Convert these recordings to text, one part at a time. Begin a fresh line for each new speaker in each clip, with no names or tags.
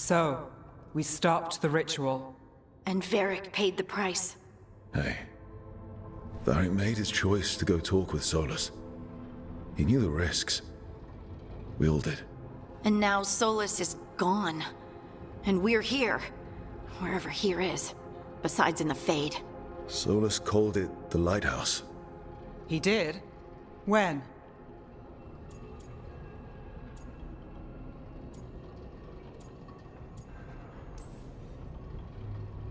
So, we stopped the ritual.
And Varric paid the price.
Hey. Varric made his choice to go talk with Solas. He knew the risks. We all did.
And now Solas is gone. And we're here. Wherever here is. Besides in the Fade.
Solas called it the Lighthouse.
He did? When?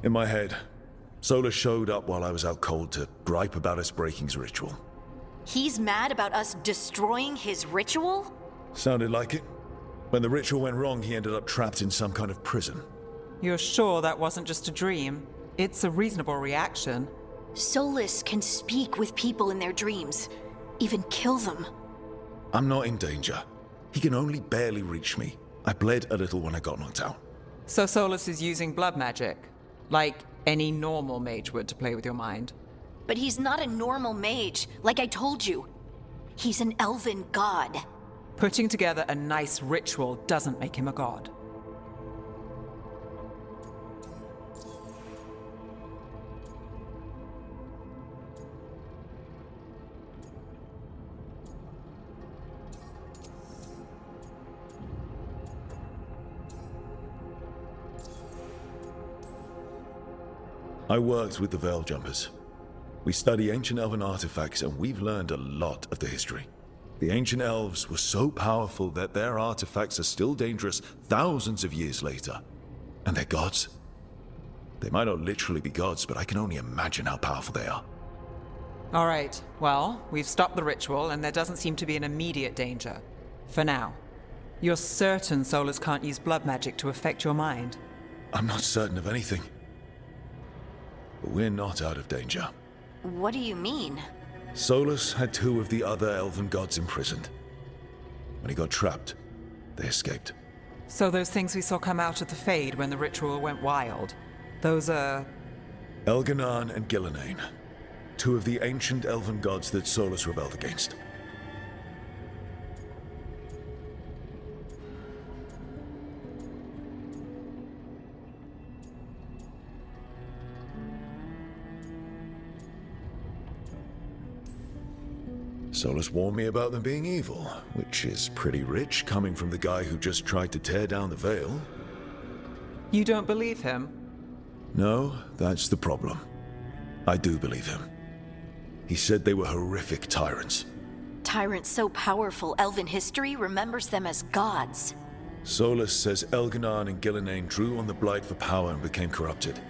In my head, Solas showed up while I was out cold to gripe about us breaking his ritual.
He's mad about us destroying his ritual?
Sounded like it. When the ritual went wrong, he ended up trapped in some kind of prison.
You're sure that wasn't just a dream? It's a reasonable reaction.
Solas can speak with people in their dreams. Even kill them.
I'm not in danger. He can only barely reach me. I bled a little when I got knocked out.
So Solas is using blood magic? Like any normal mage would to play with your mind?
But he's not a normal mage, like I told you. He's an elven god.
Putting together a nice ritual doesn't make him a god.
I worked with the Veil Jumpers. We study ancient elven artifacts, and we've learned a lot of the history. The ancient elves were so powerful that their artifacts are still dangerous thousands of years later. And they're gods. They might not literally be gods, but I can only imagine how powerful they are.
All right, well, we've stopped the ritual, and there doesn't seem to be an immediate danger. For now. You're certain Solas can't use blood magic to affect your mind?
I'm not certain of anything. But we're not out of danger.
What do you mean?
Solas had two of the other elven gods imprisoned. When he got trapped, they escaped.
So those things we saw come out of the Fade when the ritual went wild, those are...
Elganan and Gillenane. Two of the ancient elven gods that Solas rebelled against. Solas warned me about them being evil, which is pretty rich coming from the guy who just tried to tear down the Veil.
You don't believe him?
No, that's the problem. I do believe him. He said they were horrific tyrants.
Tyrants so powerful, elven history remembers them as gods.
Solas says Elganan and Gillenane drew on the Blight for power and became corrupted.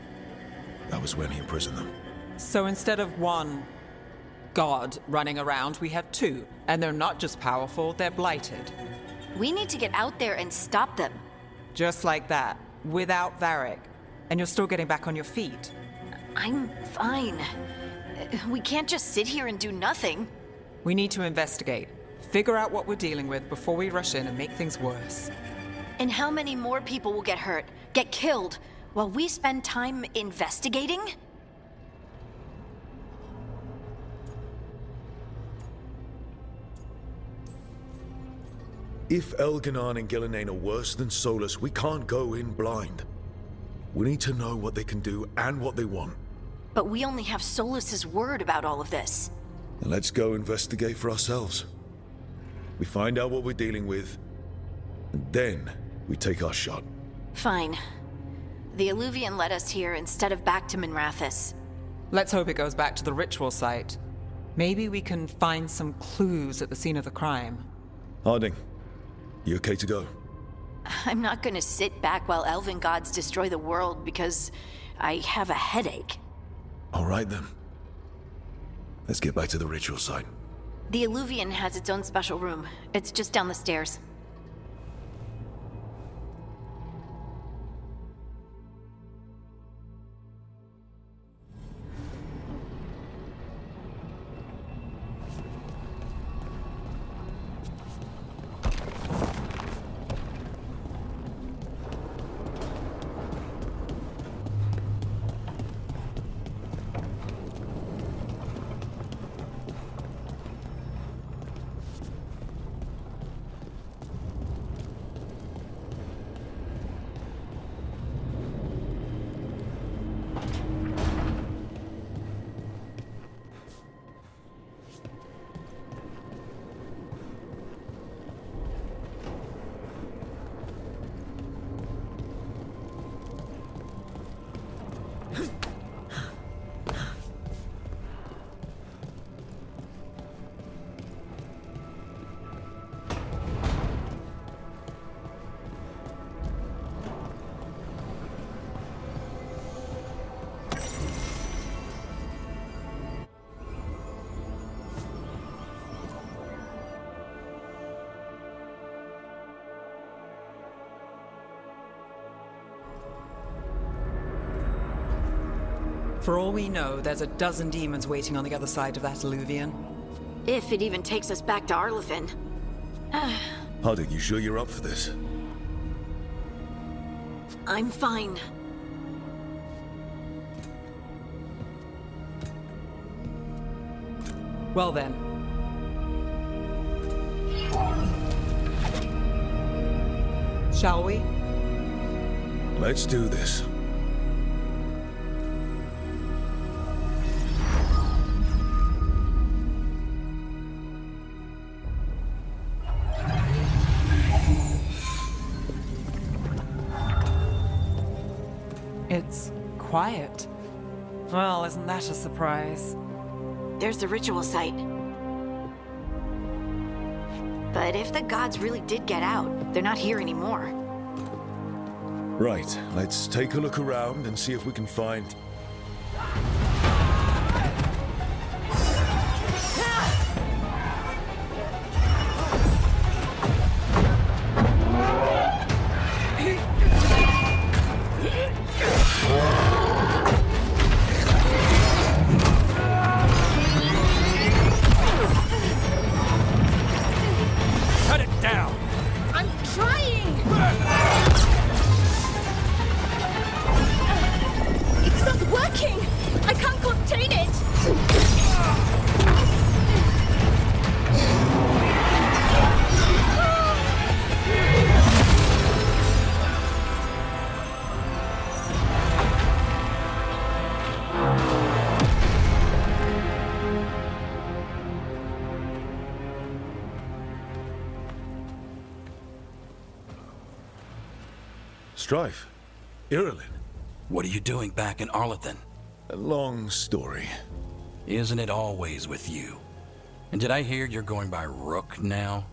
That was when he imprisoned them.
So instead of one god running around, we have two. And they're not just powerful, they're blighted.
We need to get out there and stop them.
Just like that, without Varric. And you're still getting back on your feet.
I'm fine. We can't just sit here and do nothing.
We need to investigate. Figure out what we're dealing with before we rush in and make things worse.
And how many more people will get hurt, get killed, while we spend time investigating?
If Elganan and Gillenane are worse than Solas, we can't go in blind. We need to know what they can do and what they want.
But we only have Solas's word about all of this.
And let's go investigate for ourselves. We find out what we're dealing with, and then we take our shot.
Fine. The Alluvian led us here instead of back to Minrathous.
Let's hope it goes back to the ritual site. Maybe we can find some clues at the scene of the crime.
Harding, you okay to go?
I'm not gonna sit back while elven gods destroy the world because I have a headache.
All right then. Let's get back to the ritual site.
The Alluvian has its own special room. It's just down the stairs.
For all we know, there's a dozen demons waiting on the other side of that alluvion.
If it even takes us back to Arlathan.
Hardik, you sure you're up for this?
I'm fine.
Well then. Shall we?
Let's do this.
It's quiet. Well, isn't that a surprise?
There's the ritual site. But if the gods really did get out, they're not here anymore.
Right, let's take a look around and see if we can find... Strife? Irilin?
What are you doing back in Arlathan?
A long story.
Isn't it always with you? And did I hear you're going by Rook now?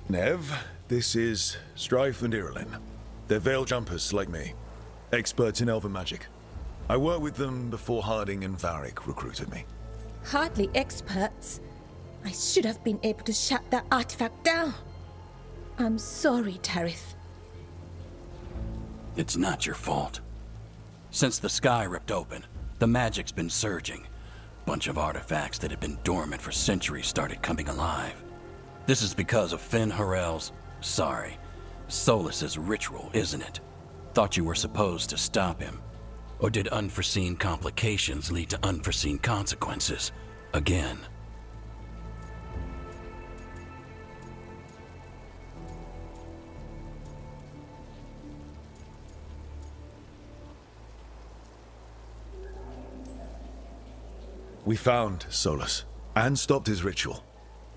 Nev, this is Strife and Irilin. They're veil jumpers like me. Experts in elven magic. I worked with them before Harding and Varric recruited me.
Hardly experts. I should have been able to shut that artifact down. I'm sorry, Tarith.
It's not your fault. Since the sky ripped open, the magic's been surging. Bunch of artifacts that had been dormant for centuries started coming alive. This is because of Finn Harel's, Solas's ritual, isn't it? Thought you were supposed to stop him. Or did unforeseen complications lead to unforeseen consequences? Again.
We found Solas and stopped his ritual,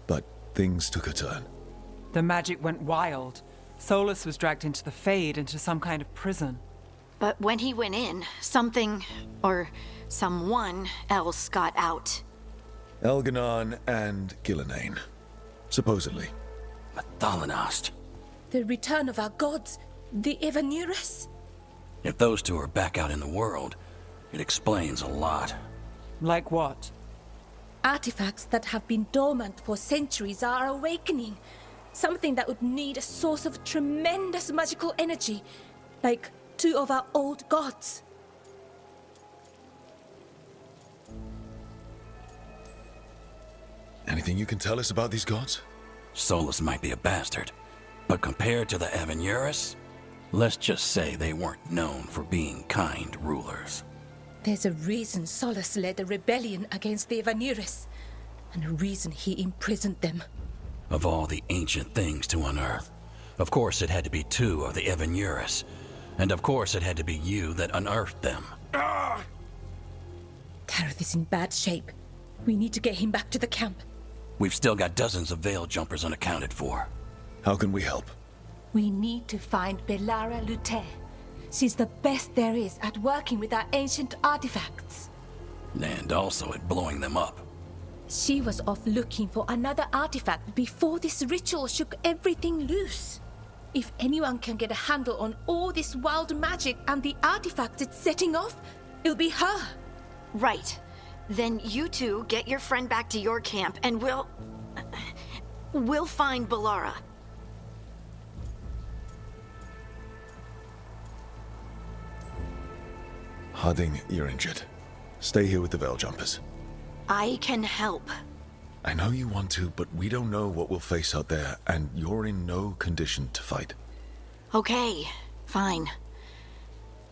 but things took a turn.
The magic went wild. Solas was dragged into the Fade, into some kind of prison.
But when he went in, something, or someone else got out.
Elganon and Gillenane, supposedly.
Mathalanost.
The return of our gods, the Evanurus?
If those two are back out in the world, it explains a lot.
Like what?
Artifacts that have been dormant for centuries are awakening. Something that would need a source of tremendous magical energy, like two of our old gods.
Anything you can tell us about these gods?
Solas might be a bastard, but compared to the Avenurus, let's just say they weren't known for being kind rulers.
There's a reason Solas led a rebellion against the Evanurus, and a reason he imprisoned them.
Of all the ancient things to unearth, of course it had to be two of the Evanurus, and of course it had to be you that unearthed them.
Tarith is in bad shape. We need to get him back to the camp.
We've still got dozens of veil jumpers unaccounted for.
How can we help?
We need to find Bellara Lute. She's the best there is at working with our ancient artifacts.
And also at blowing them up.
She was off looking for another artifact before this ritual shook everything loose. If anyone can get a handle on all this wild magic and the artifacts it's setting off, it'll be her.
Right. Then you two get your friend back to your camp and we'll find Bellara.
Harding, you're injured. Stay here with the Veil Jumpers.
I can help.
I know you want to, but we don't know what we'll face out there, and you're in no condition to fight.
Okay, fine.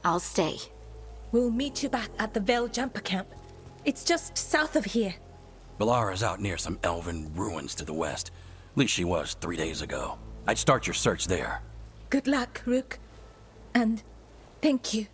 I'll stay.
We'll meet you back at the Veil Jumper Camp. It's just south of here.
Bellara's out near some elven ruins to the west. At least she was 3 days ago. I'd start your search there.
Good luck, Rook. And thank you.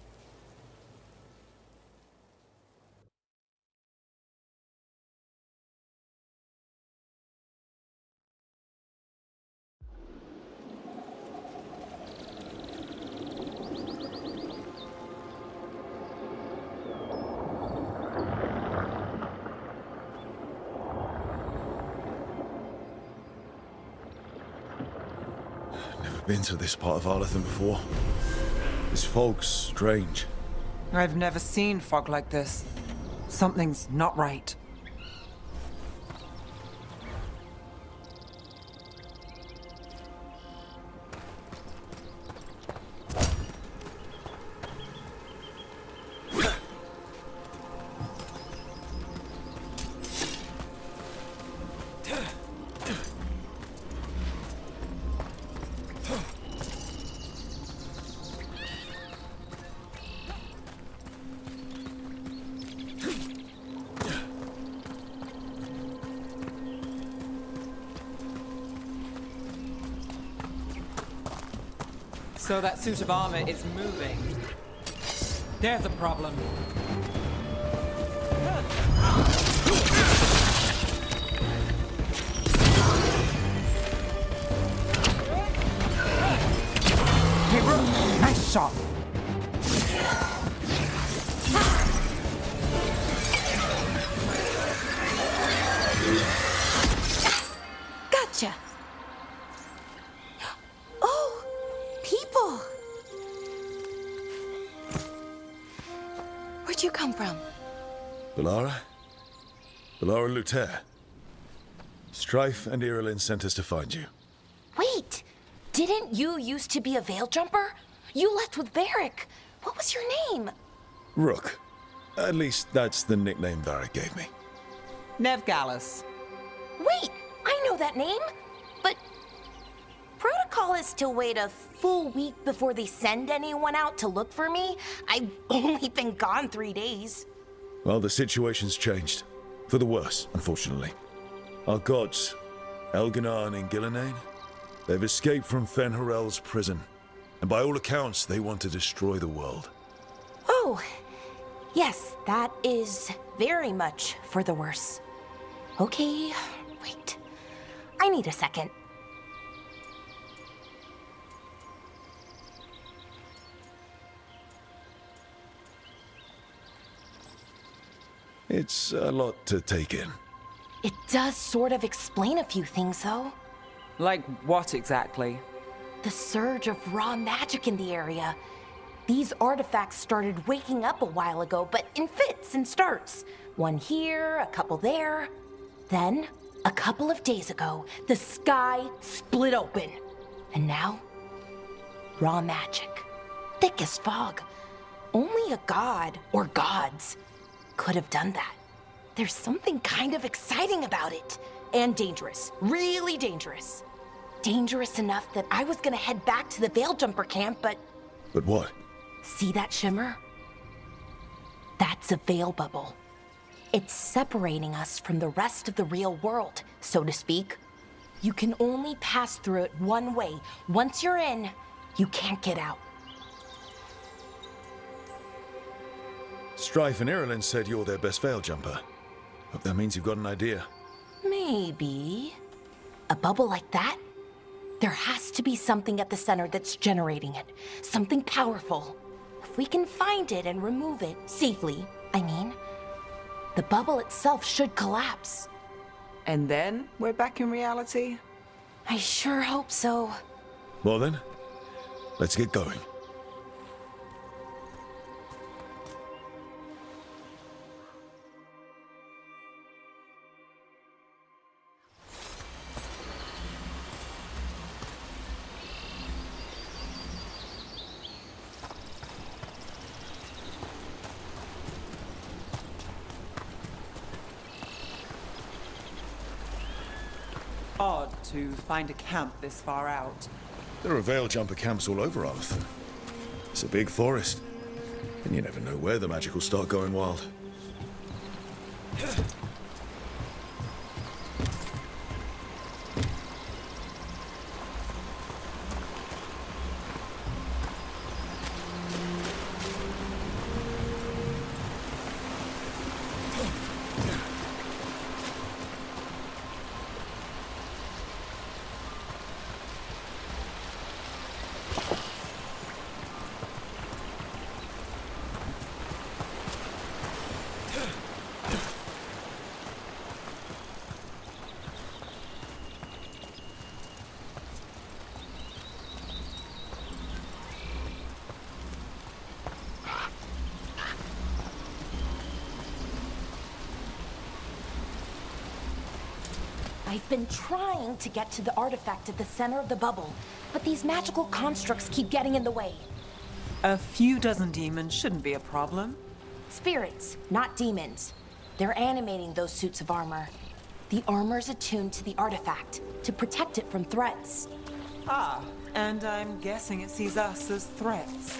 Been to this part of Arlathan before. This fog's strange.
I've never seen fog like this. Something's not right. So that suit of armor is moving. There's a problem. Hey, Rook, nice shot.
Gotcha. Oh, people. Where'd you come from?
Bellara? Bellara Luther. Strife and Irilyn sent us to find you.
Wait, didn't you used to be a veil jumper? You left with Varric. What was your name?
Rook. At least that's the nickname Varric gave me.
Nev Gallus.
Wait, I know that name. But protocol is to wait a full week before they send anyone out to look for me. I've only been gone 3 days.
Well, the situation's changed. For the worse, unfortunately. Our gods, Elganar and Gillinane, they've escaped from Fen'Harel's prison. And by all accounts, they want to destroy the world.
Oh, yes, that is very much for the worse. Okay, wait. I need a second.
It's a lot to take in.
It does sort of explain a few things, though.
Like what exactly?
The surge of raw magic in the area. These artifacts started waking up a while ago, but in fits and starts. One here, a couple there. Then, a couple of days ago, the sky split open. And now, raw magic. Thick as fog. Only a god, or gods, could have done that. There's something kind of exciting about it. And dangerous. Really dangerous. Dangerous enough that I was gonna head back to the Veil Jumper camp, but...
But what?
See that shimmer? That's a veil bubble. It's separating us from the rest of the real world, so to speak. You can only pass through it one way. Once you're in, you can't get out.
Strife and Irilyn said you're their best veil jumper. Hope that means you've got an idea.
Maybe. A bubble like that? There has to be something at the center that's generating it. Something powerful. If we can find it and remove it, safely, I mean, the bubble itself should collapse.
And then we're back in reality?
I sure hope so.
Well then, let's get going.
odd to find a camp this far out.
There are veil jumper camps all over Arlathan. It's a big forest, and you never know where the magic will start going wild.
I've been trying to get to the artifact at the center of the bubble, but these magical constructs keep getting in the way.
A few dozen demons shouldn't be a problem.
Spirits, not demons. They're animating those suits of armor. The armor's attuned to the artifact to protect it from threats.
Ah, and I'm guessing it sees us as threats.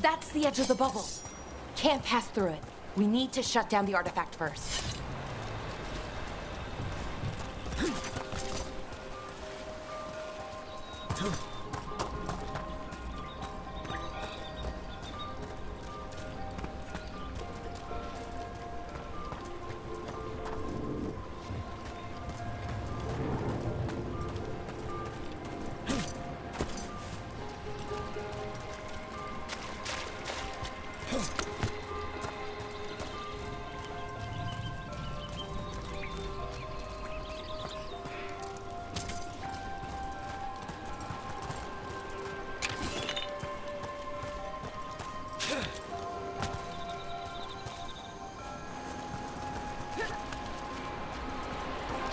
That's the edge of the bubble. Can't pass through it. We need to shut down the artifact first.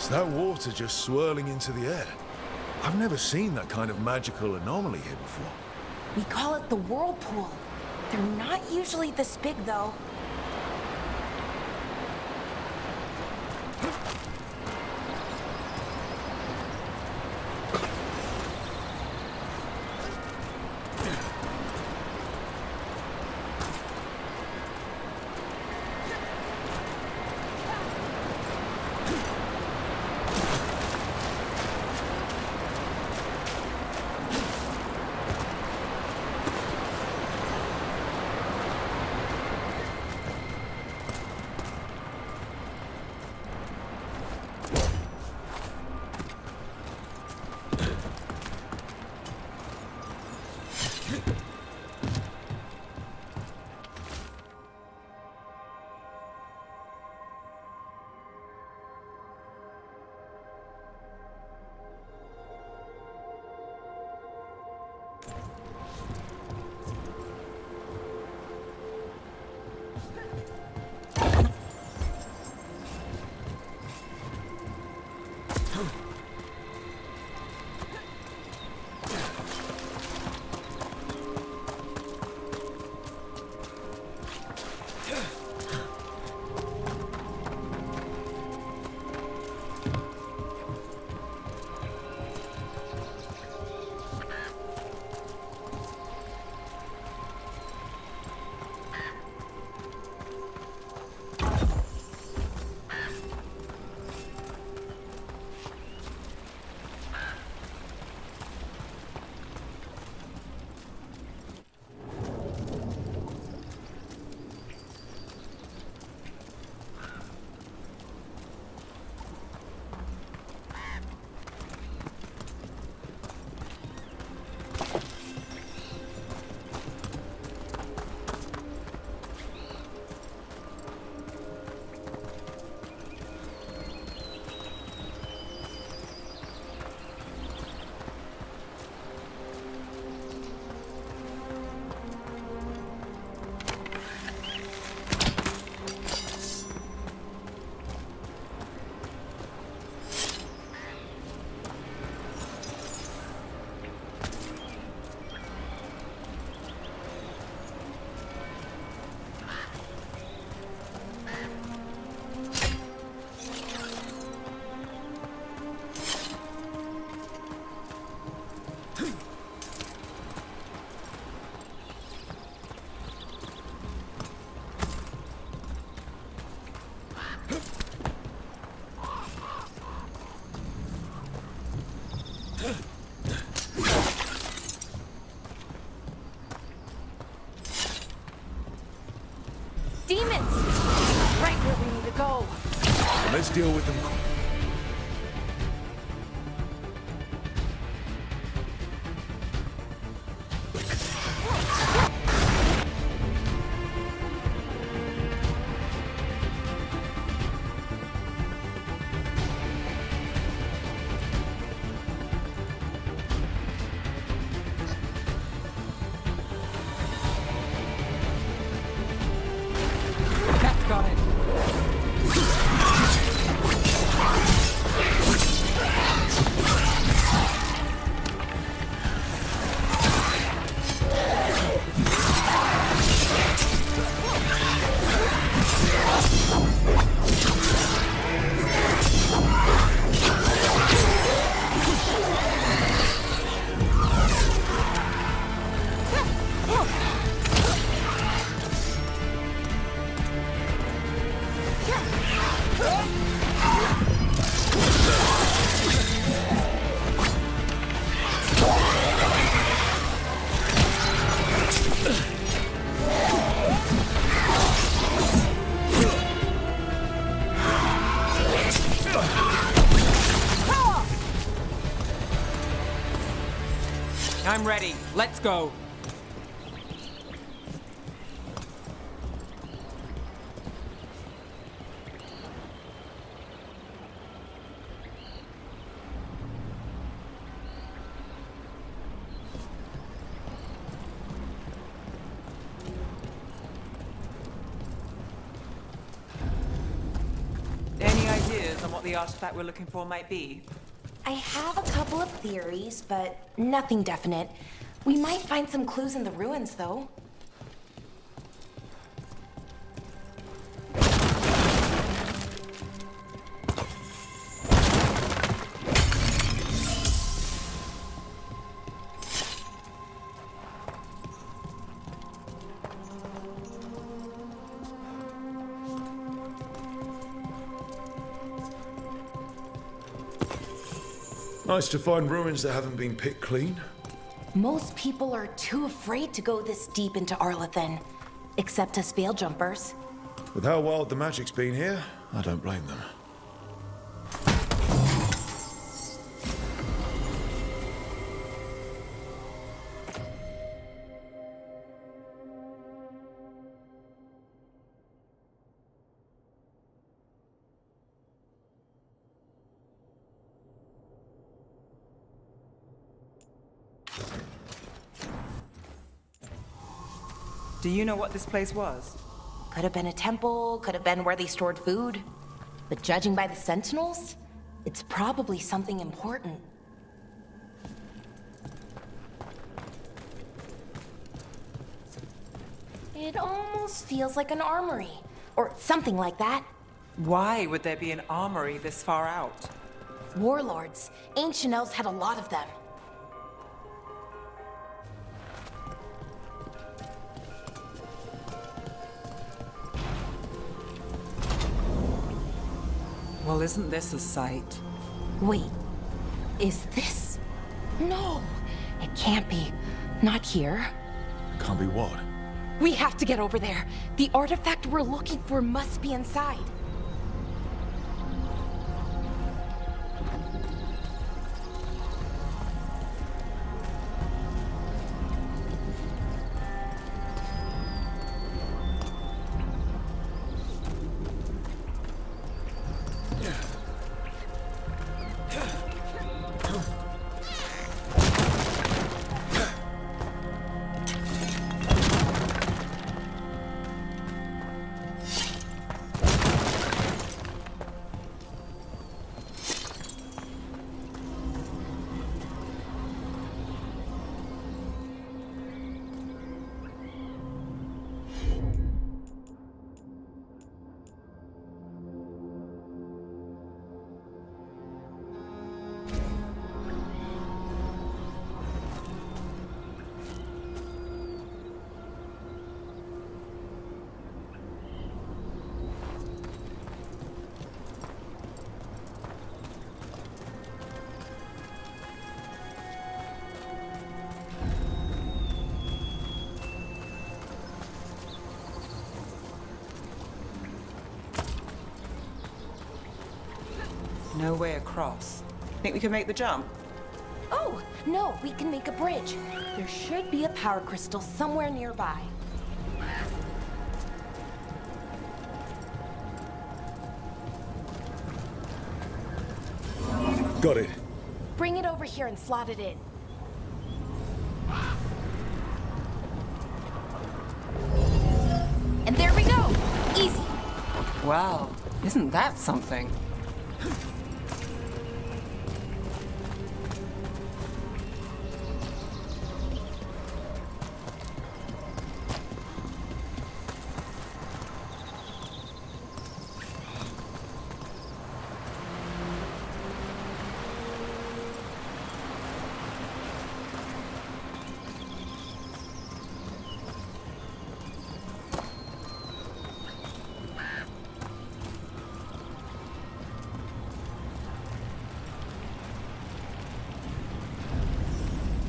Is that water just swirling into the air? I've never seen that kind of magical anomaly here before.
We call it the whirlpool. They're not usually this big, though. demons! Right where we need to go.
Let's deal with them.
That's got it. I'm ready. Let's go. Any ideas on what the artifact we're looking for might be?
I have a couple of theories, but nothing definite. We might find some clues in the ruins, though.
Nice to find ruins that haven't been picked clean.
Most people are too afraid to go this deep into Arlathan, except us veil jumpers.
With how wild the magic's been here, I don't blame them.
Do you know what this place was?
Could have been a temple, could have been where they stored food. But judging by the sentinels, it's probably something important. It almost feels like an armory, or something like that.
Why would there be an armory this far out?
Warlords. Ancient elves had a lot of them.
Well, isn't this a sight?
Wait, is this? No, it can't be. Not here.
Can't be what?
We have to get over there. The artifact we're looking for must be inside.
No way across. Think we can make the jump?
Oh, no, we can make a bridge. There should be a power crystal somewhere nearby.
Got it.
Bring it over here and slot it in. And there we go! Easy.
Well, isn't that something?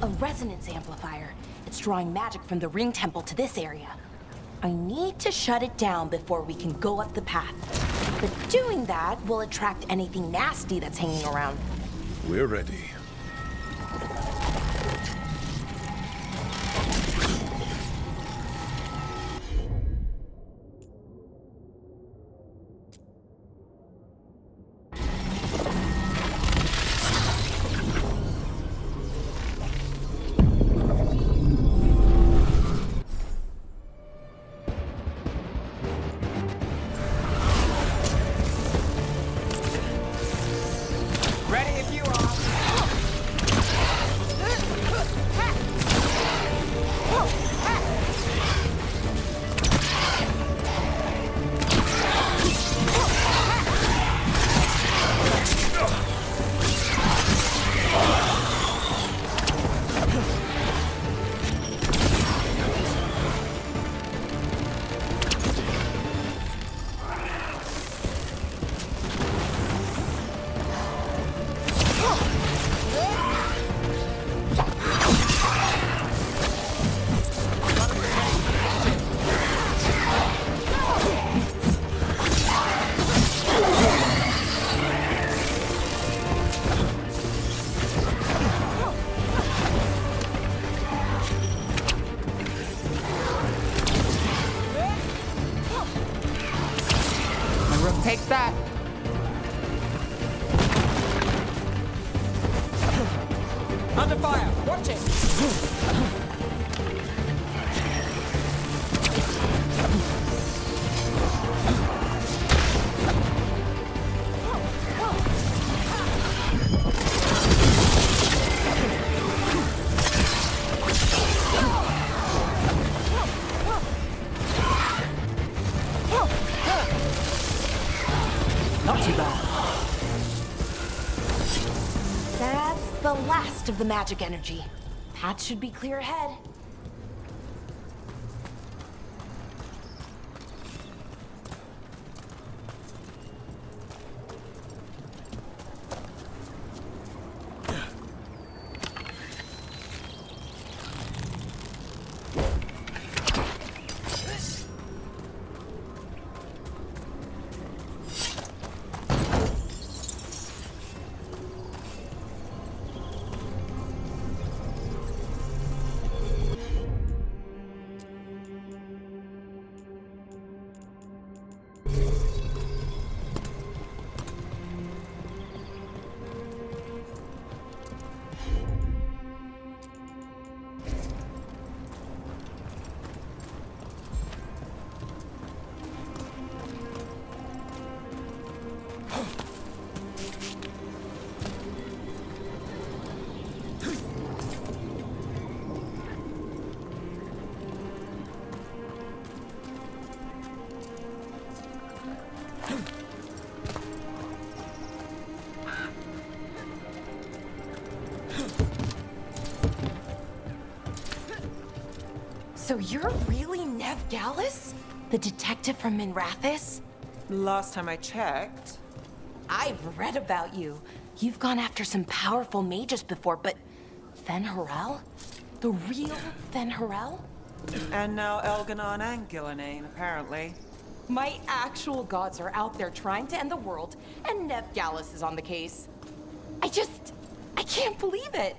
A resonance amplifier. It's drawing magic from the ring temple to this area. I need to shut it down before we can go up the path. But doing that will attract anything nasty that's hanging around.
We're ready.
Ready if you are. Rook takes that. Under fire! Watch it! Not too bad.
That's the last of the magic energy. Path should be clear ahead. So you're really Nev Gallus? The detective from Minrathis?
Last time I checked.
I've read about you. You've gone after some powerful mages before, but Fen'Harel? The real Fen'Harel?
And now Elganon and Gillenane, apparently.
My actual gods are out there trying to end the world, and Nev Gallus is on the case. I can't believe it.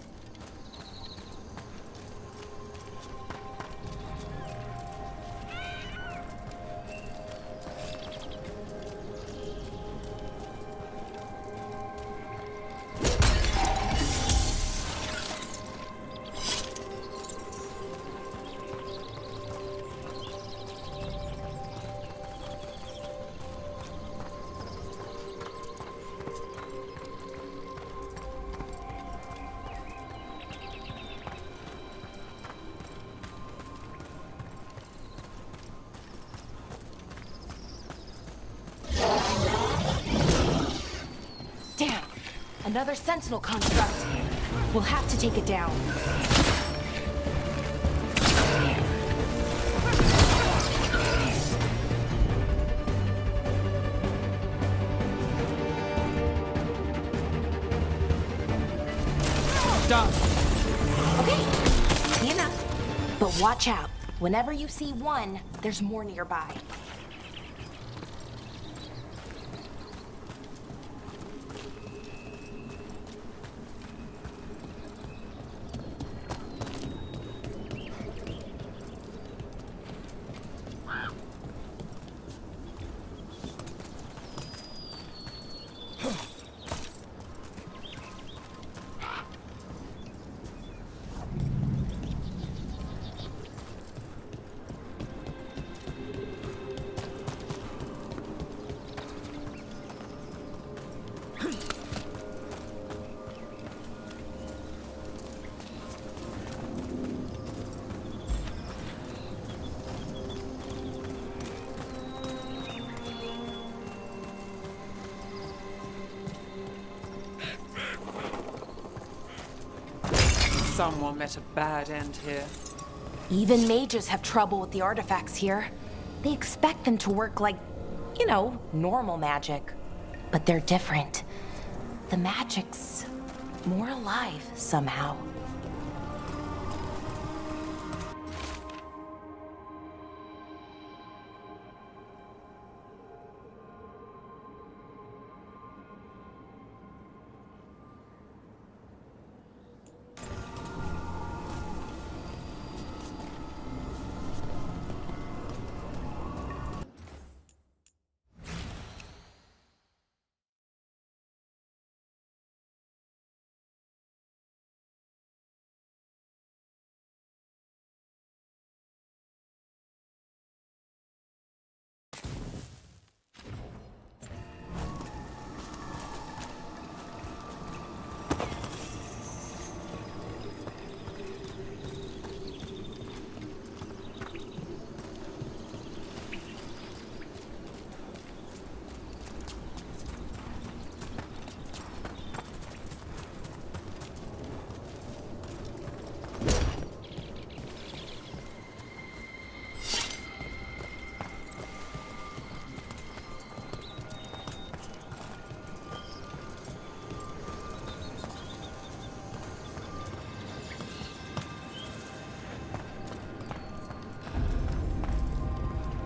Damn! Another sentinel construct. We'll have to take it down.
Done.
Okay, easy enough. But watch out. Whenever you see one, there's more nearby.
Someone met a bad end here.
Even mages have trouble with the artifacts here. They expect them to work like, you know, normal magic. But they're different. The magic's more alive somehow.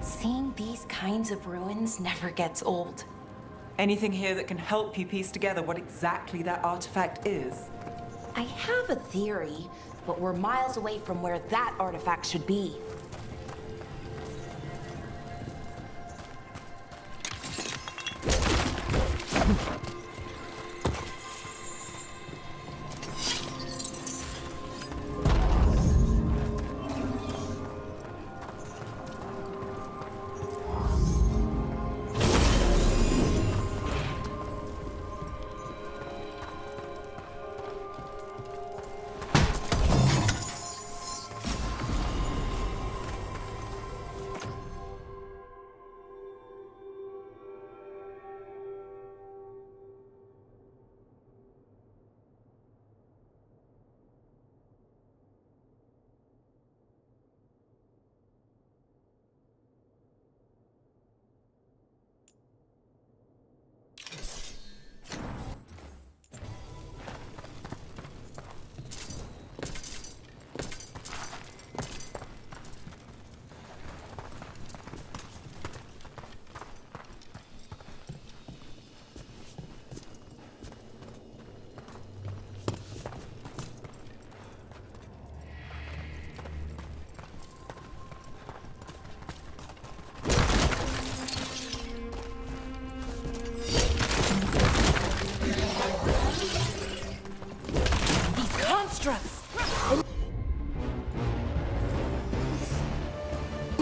Seeing these kinds of ruins never gets old.
Anything here that can help you piece together what exactly that artifact is?
I have a theory, but we're miles away from where that artifact should be.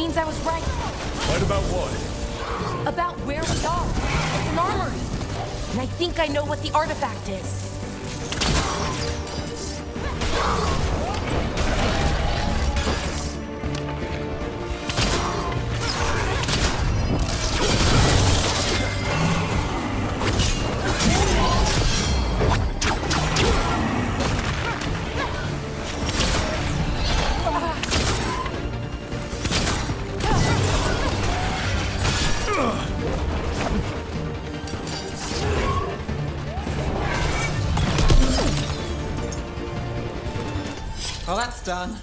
means I was right.
Right about what?
About where we are. It's an armory. And I think I know what the artifact is.
Well, that's done.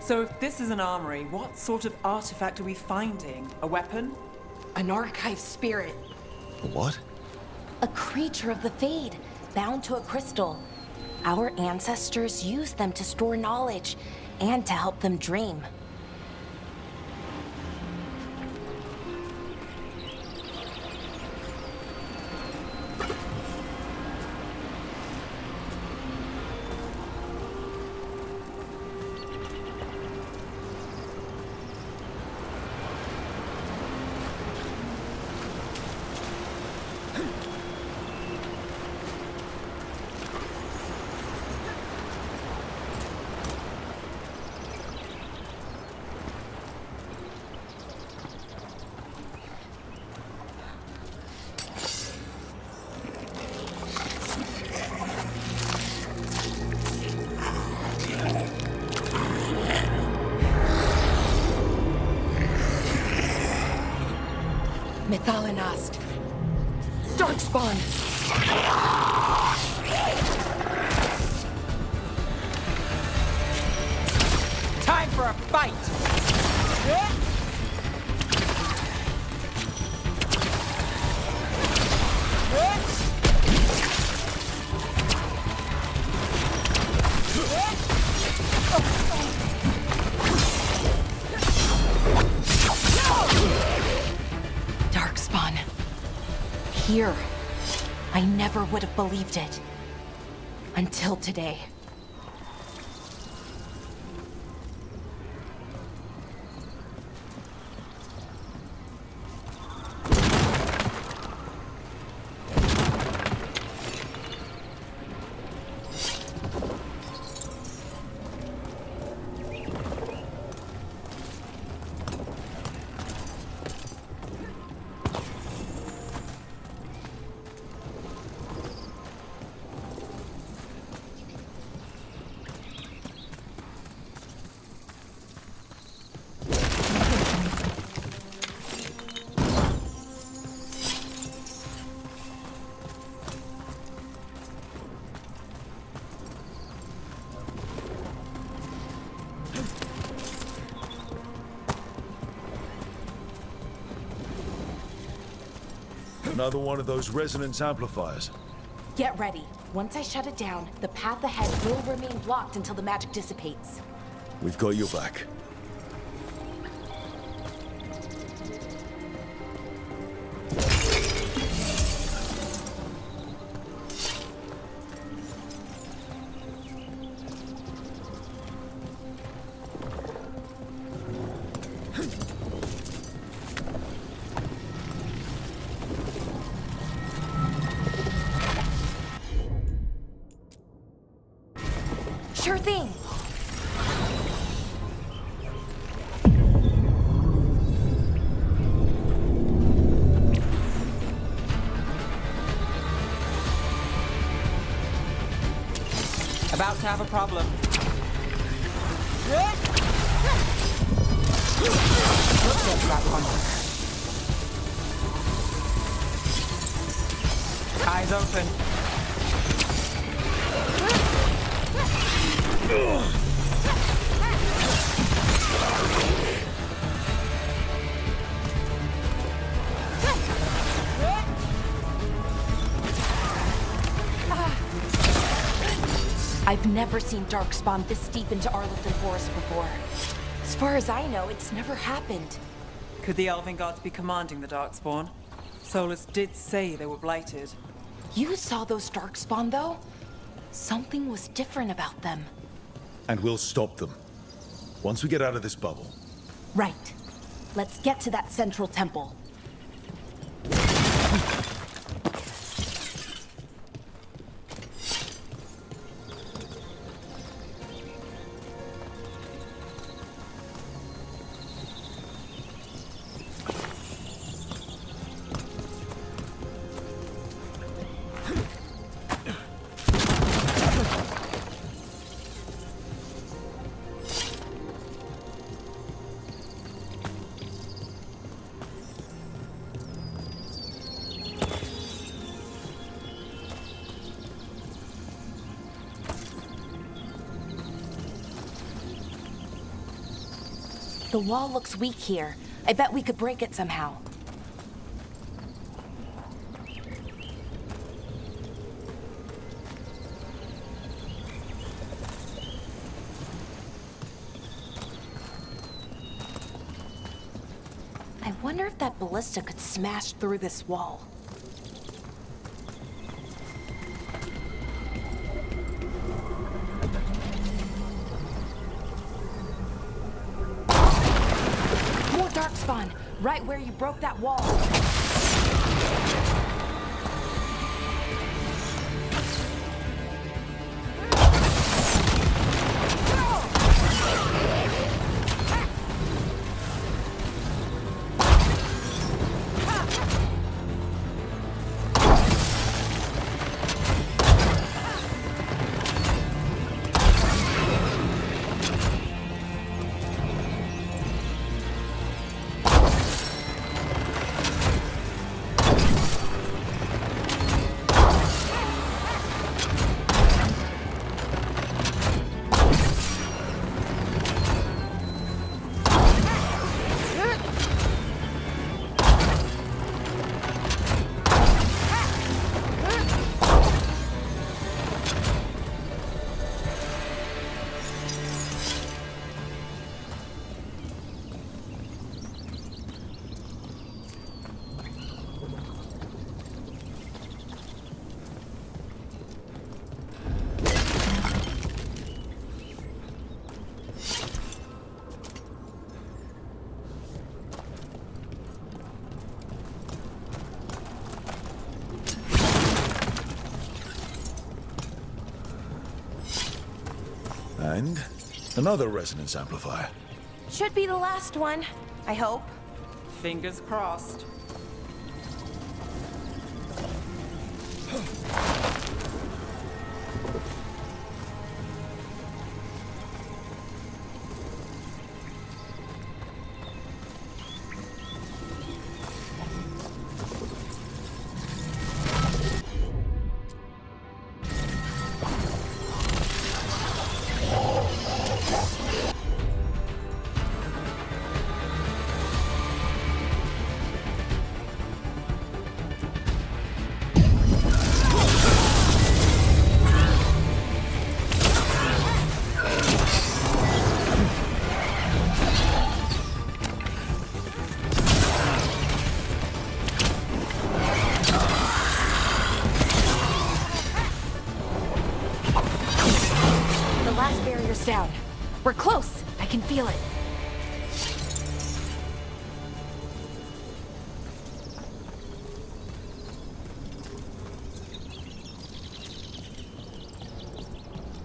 So if this is an armory, what sort of artifact are we finding? A weapon?
An archive spirit.
What?
A creature of the Fade, bound to a crystal. Our ancestors used them to store knowledge and to help them dream. Mythalinast. Darkspawn.
Time for a fight!
Darkspawn. Here. I never would have believed it. Until today.
Another one of those resonance amplifiers.
Get ready. Once I shut it down, the path ahead will remain blocked until the magic dissipates.
We've got your back.
Sure thing.
About to have a problem. Rook gets that one. Eyes open.
I've never seen darkspawn this deep into Arlathan Forest before. As far as I know, it's never happened.
Could the Elven Guards be commanding the Darkspawn? Solas did say they were blighted.
You saw those darkspawn, though? Something was different about them.
And we'll stop them. Once we get out of this bubble.
Right. Let's get to that central temple. The wall looks weak here. I bet we could break it somehow. I wonder if that ballista could smash through this wall. Darkspawn, right where you broke that wall.
And another resonance amplifier.
Should be the last one, I hope.
Fingers crossed.
Down. We're close. I can feel it.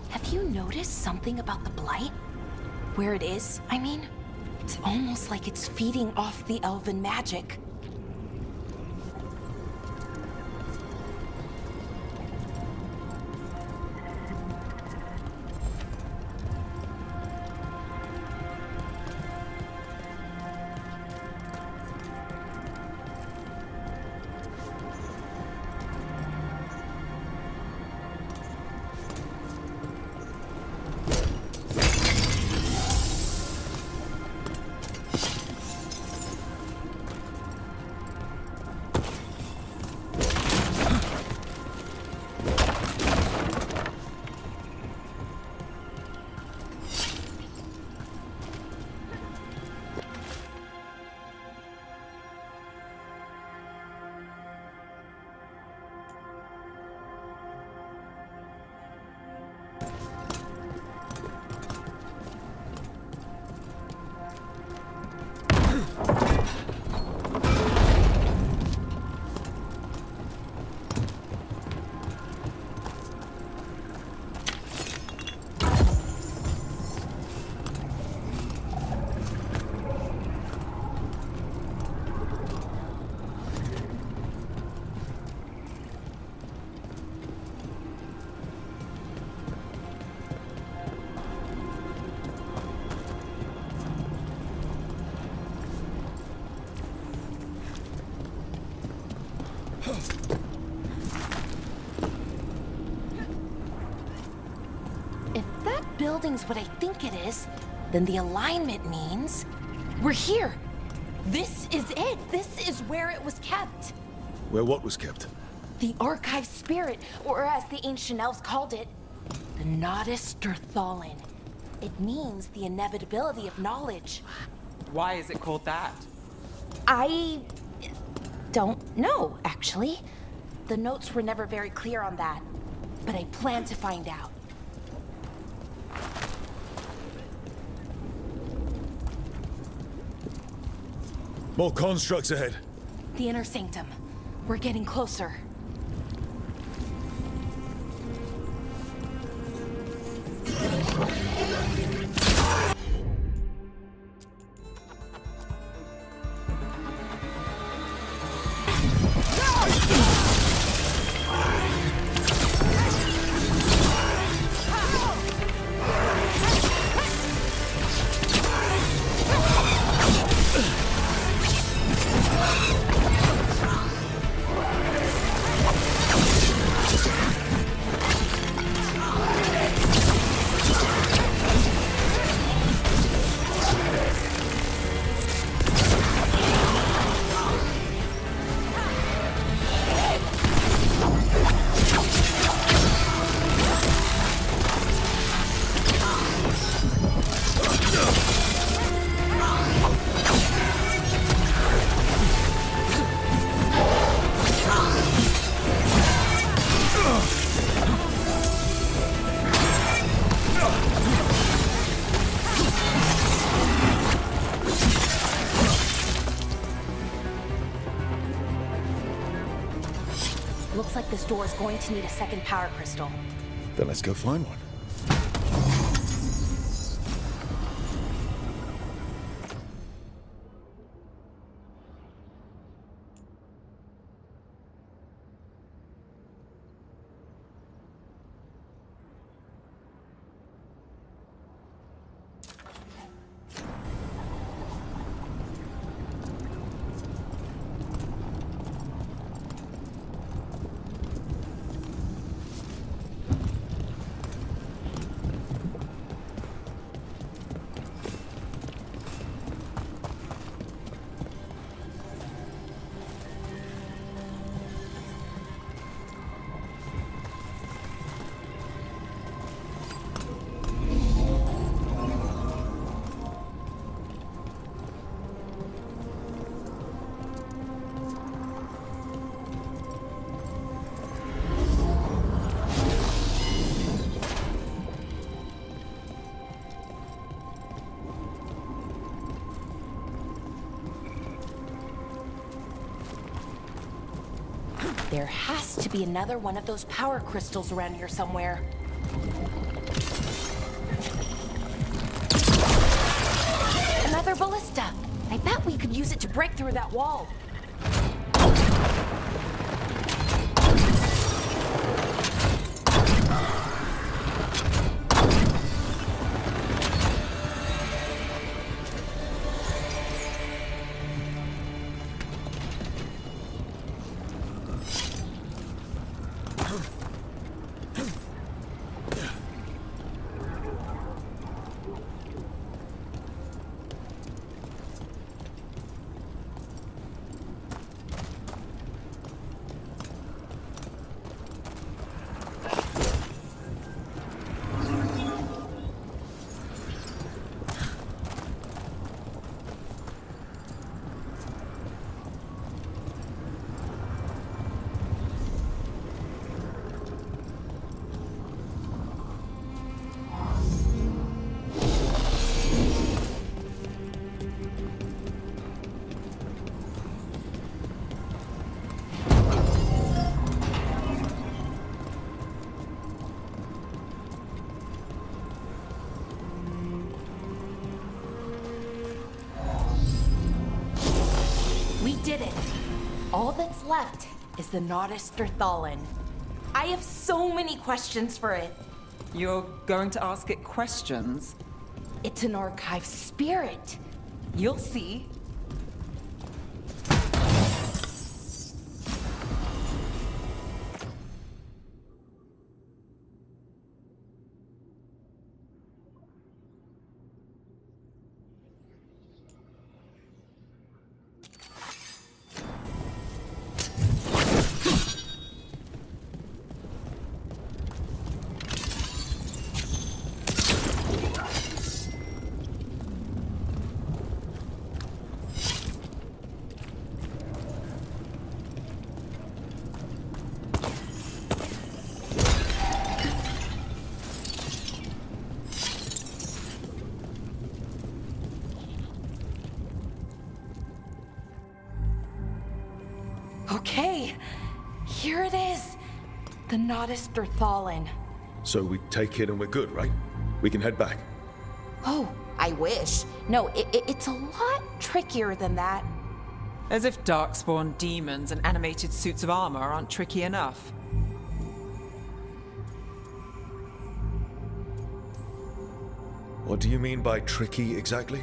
Have you noticed something about the blight? Where it is, I mean? It's almost like it's feeding off the elven magic. If that building's what I think it is, then the alignment means we're here. This is it. This is where it was kept.
Where what was kept?
The archive spirit, or as the ancient elves called it, the Nodus Derthalin. It means the inevitability of knowledge.
Why is it called that?
I don't know, actually. The notes were never very clear on that, but I plan to find out.
More constructs ahead.
The inner sanctum. We're getting closer. Looks like this door is going to need a second power crystal.
Then let's go find one.
There has to be another one of those power crystals around here somewhere. Another ballista. I bet we could use it to break through that wall. We did it. All that's left is the Nodus Derthalin. I have so many questions for it.
You're going to ask it questions?
It's an archive spirit.
You'll see.
Here it is! The Nodus Derthalin.
So we take it and we're good, right? We can head back.
Oh, I wish. No, it's a lot trickier than that.
As if darkspawn demons and animated suits of armor aren't tricky enough.
What do you mean by tricky exactly?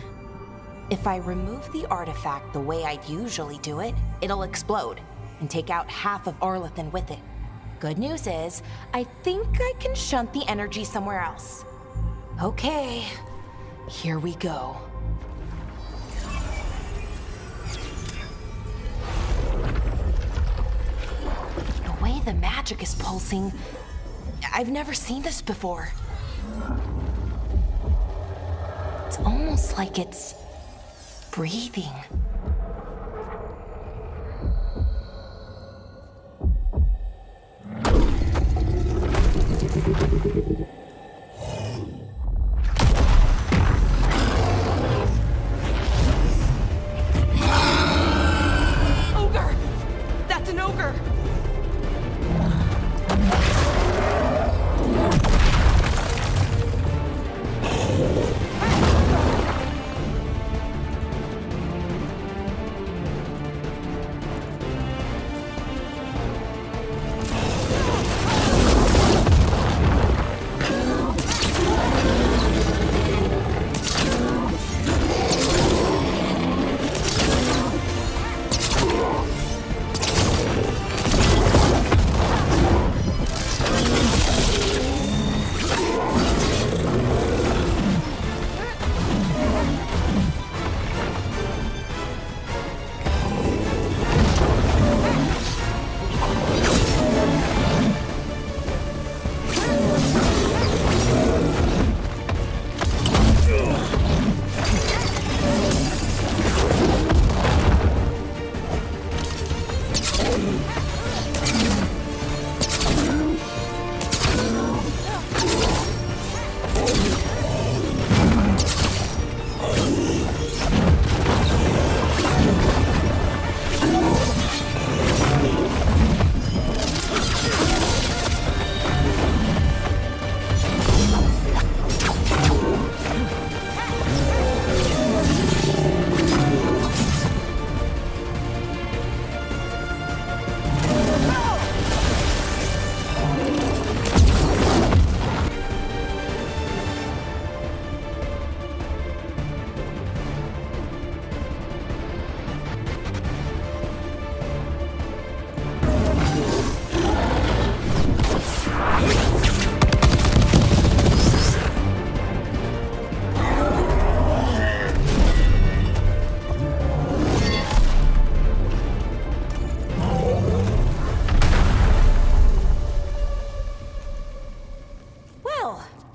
If I remove the artifact the way I'd usually do it, it'll explode and take out half of Arlathan with it. Good news is, I think I can shunt the energy somewhere else. Okay, here we go. The way the magic is pulsing, I've never seen this before. It's almost like it's breathing.
Ogre! That's an ogre!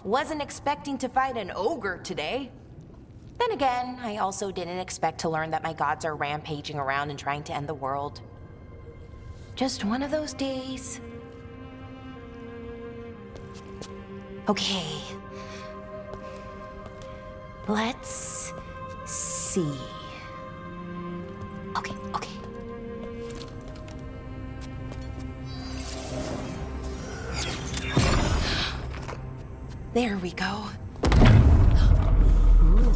Wasn't expecting to fight an ogre today. Then again, I also didn't expect to learn that my gods are rampaging around and trying to end the world. Just one of those days. Okay. Let's see. Okay. There we go. Ooh.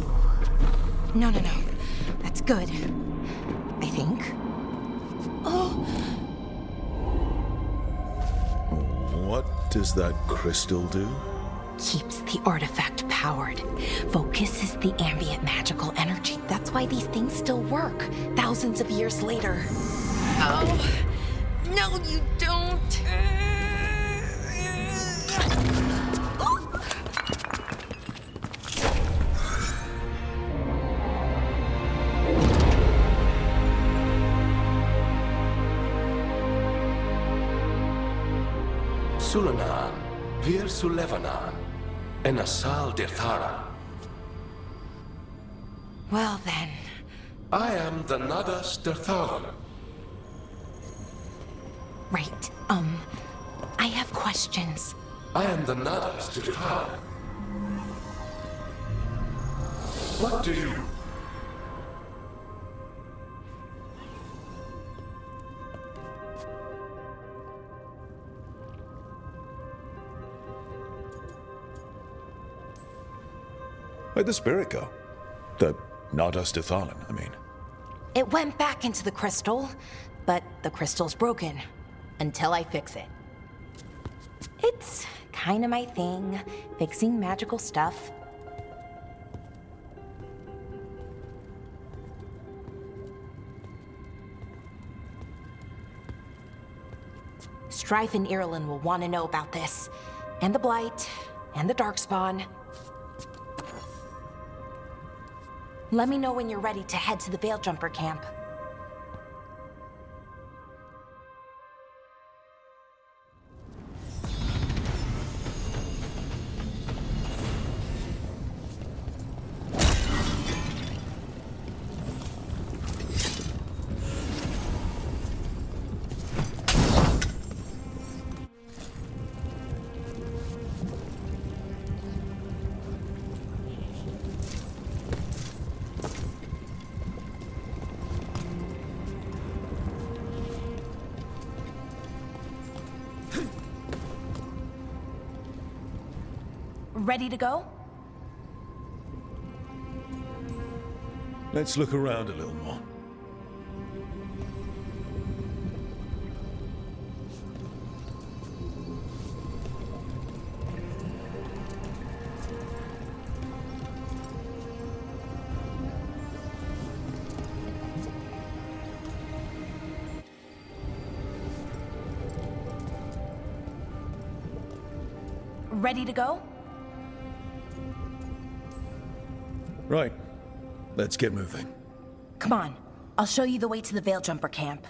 No. That's good. I think. Oh!
What does that crystal do?
Keeps the artifact powered. Focuses the ambient magical energy. That's why these things still work, thousands of years later. Oh. No, you don't.
Sulanan, Vir Sulevanan, and Asal Dirthara.
Well then.
I am the Nadas Dirthalan.
Right, I have questions.
I am the Nadas Dirthalan. What do you...
Where'd the spirit go? The Nadas Dathalan, I mean.
It went back into the crystal, but the crystal's broken. Until I fix it. It's kinda my thing, fixing magical stuff. Strife and Ireland will want to know about this. And the Blight, and the Darkspawn. Let me know when you're ready to head to the Veilgjumper camp. Ready to go?
Let's look around a little more.
Ready to go?
Right. Let's get moving.
Come on. I'll show you the way to the Veilgjumper camp.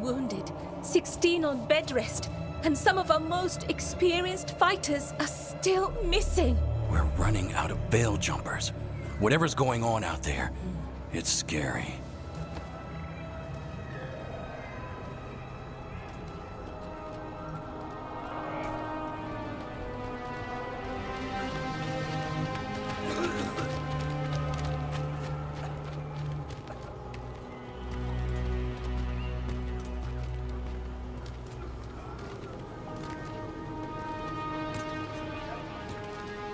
Wounded, 16 on bed rest, and some of our most experienced fighters are still missing.
We're running out of Veiljumpers. Whatever's going on out there, it's scary.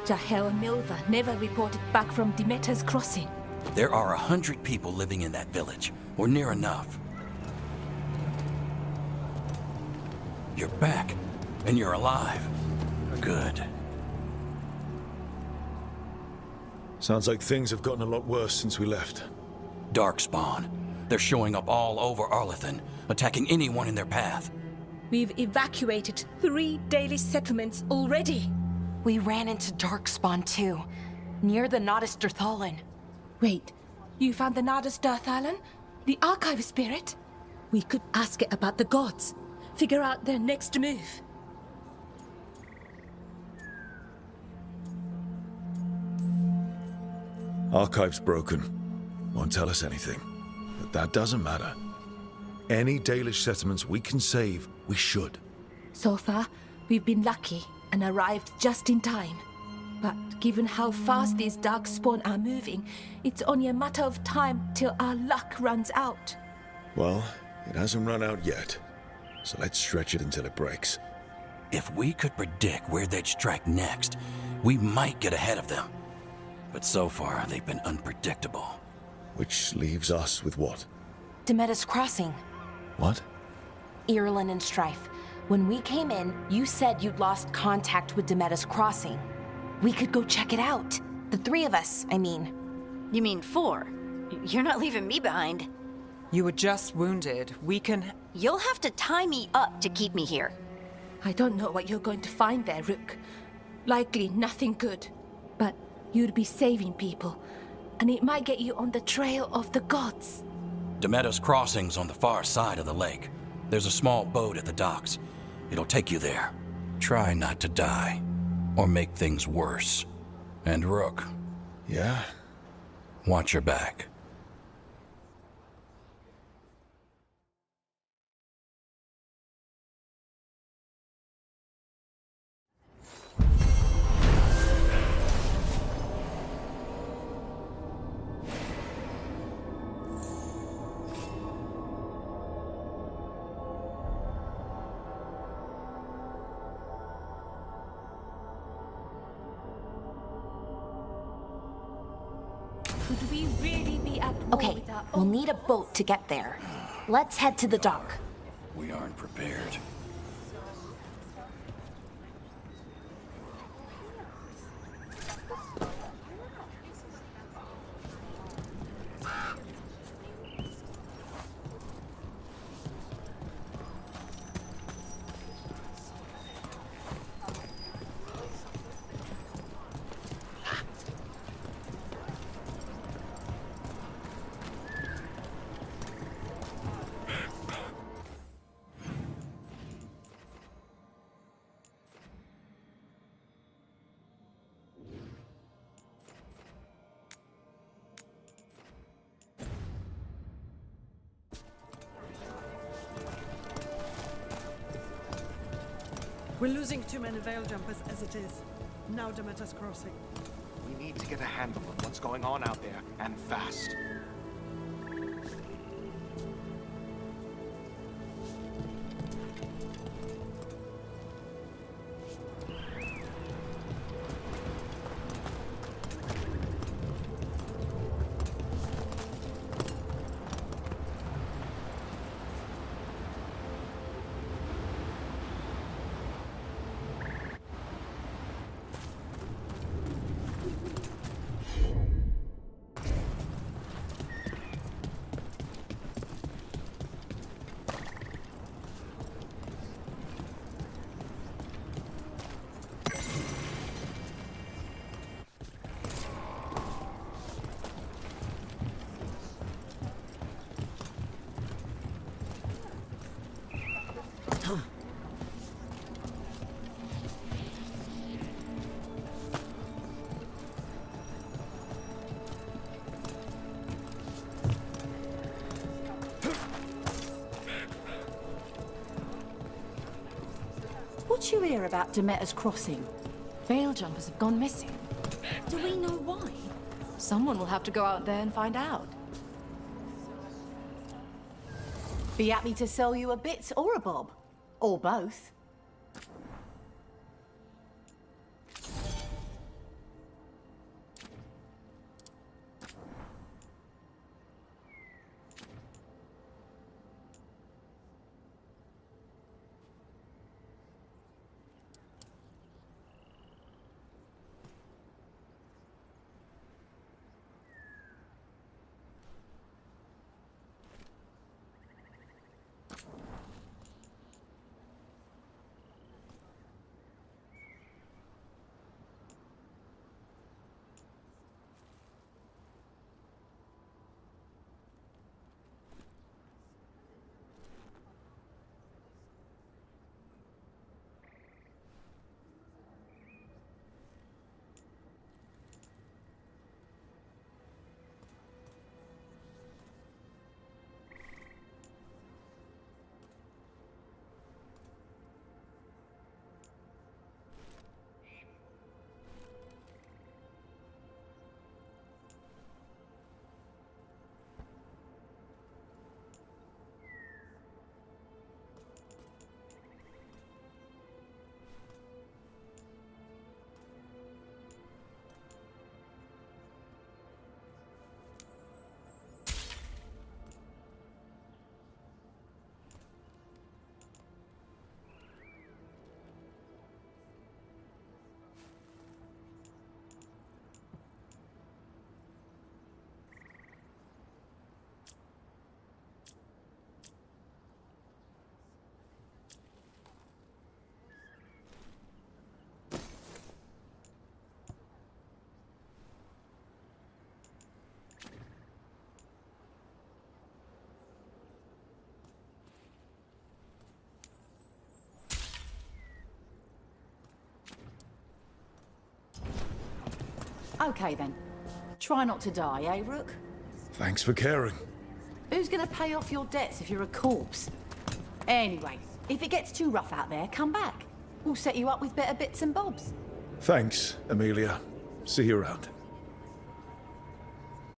Jahel and Milva never reported back from Demeter's crossing.
There are 100 people living in that village, or near enough. You're back, and you're alive. Good.
Sounds like things have gotten a lot worse since we left.
Darkspawn. They're showing up all over Arlathan, attacking anyone in their path.
We've evacuated 3 daily settlements already.
We ran into Darkspawn too, near the Nadas Dathalan.
Wait, you found the Nadas Dathalan? The archive spirit? We could ask it about the gods. Figure out their next move.
Archive's broken. Won't tell us anything. But that doesn't matter. Any Dalish settlements we can save, we should.
So far, we've been lucky and arrived just in time. But given how fast these Darkspawn are moving, it's only a matter of time till our luck runs out.
Well, it hasn't run out yet. So let's stretch it until it breaks.
If we could predict where they'd strike next, we might get ahead of them. But so far, they've been unpredictable.
Which leaves us with what?
Demeter's crossing.
What?
Ireland and Strife. When we came in, you said you'd lost contact with Demeter's crossing. We could go check it out. The 3 of us, I mean.
You mean 4? You're not leaving me behind.
You were just wounded. We can...
You'll have to tie me up to keep me here.
I don't know what you're going to find there, Rook. Likely nothing good. But you'd be saving people, and it might get you on the trail of the gods.
Demeter's crossing's on the far side of the lake. There's a small boat at the docks. It'll take you there. Try not to die, or make things worse. And Rook.
Yeah?
Watch your back.
Would we really be at war
Okay,
with our
we'll
own
need a boat to get there. Let's head to the dock.
We aren't prepared.
We're losing too many veil jumpers as it is. Now Demeter's crossing.
We need to get a handle on what's going on out there, and fast.
What you hear about Demeter's crossing? Veil jumpers have gone missing.
Do we know why?
Someone will have to go out there and find out. Be happy to sell you a bit or a bob. Or both. Okay then. Try not to die, eh, Rook?
Thanks for caring.
Who's gonna pay off your debts if you're a corpse? Anyway, if it gets too rough out there, come back. We'll set you up with better bits and bobs.
Thanks, Amelia. See you around.